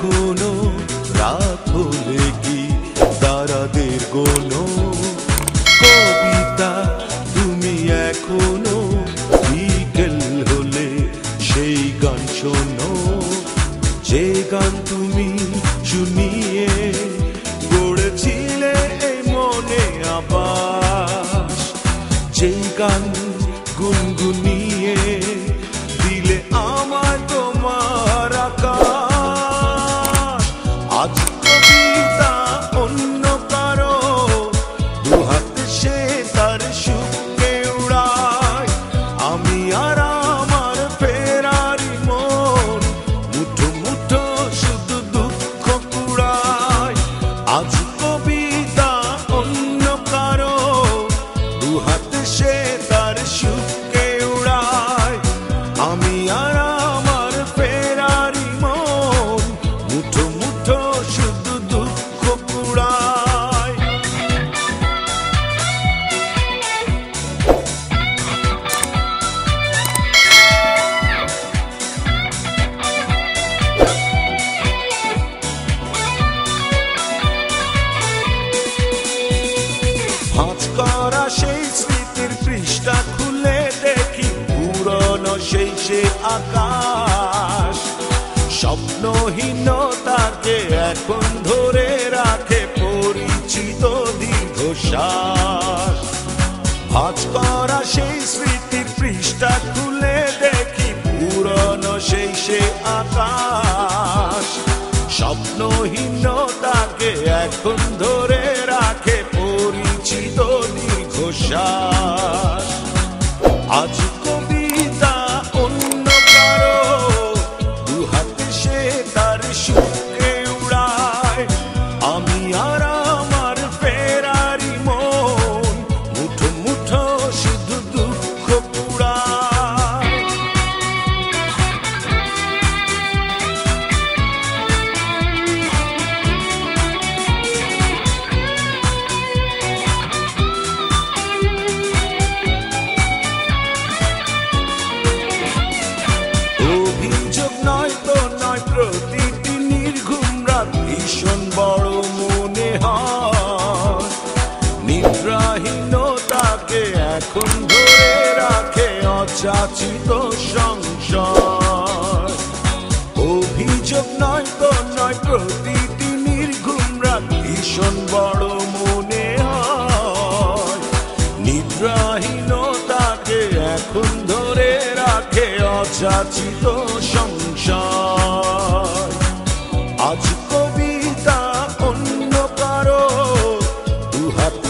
এখনো রাত হলে কি তারাদের গোনো কবিতা তুমি এখনো বিকেল হলে সেই গান শোনো যে গান তুমি শুনিয়ে গড়েছিলে এই মনে আবাস যে গান গুনগুনিয়ে দিলে আমায় তোমার আকাশ আজ কবিতা অন্য কারো দুহাতে সে তার সুখকে উড়ায় আমি আর আমার ফেরারি মন মুঠো মুঠো শুধু দুঃখ কুড়ায় আজ কবিতা অন্য কারো দুহাতে সে তার সুখকে উড়ায় আমি আর আমার ফেরারি মন মুঠো মুঠো শুধু দুঃখ কুড়ায় ভাঁজ করা সেই স্মৃতির পৃষ্ঠা খুলে দেখি পুরনো সেই সে আকাশ স্বপ্নহীনতাকে এখন ধরে রাখে পরিচিত দীর্ঘশ্বাস ভাঁজ করা সেই স্মৃতির পৃষ্ঠা খুলে দেখি পুরনো সেই সে আকাশ স্বপ্নহীনতাকে এখন ধরে রাখে পরিচিত দীর্ঘশ্বাস আজ কবিতা অন্য কারো দুহাতে সে তার সুখকে উড়ায় আমি আর আমার ফেরারি মন মুঠো মুঠো শুধু দুঃখ কুড়ায় অভিযোগ নয় তো নয় প্রতিটি নির্ঘুম রাত ভীষণ বড় মনে হয় নিদ্রাহীনতাকে এখন ধরে রাখে অযাচিত সংশয় অভিযোগ নয় তো নয় প্রতিটি নির্ঘুম রাত ভীষণ বড় মনে হয় নিদ্রাহীনতাকে এখন ধরে রাখে অযাচিত সংশয় আজ কবিতা অন্য কারো দুহাতে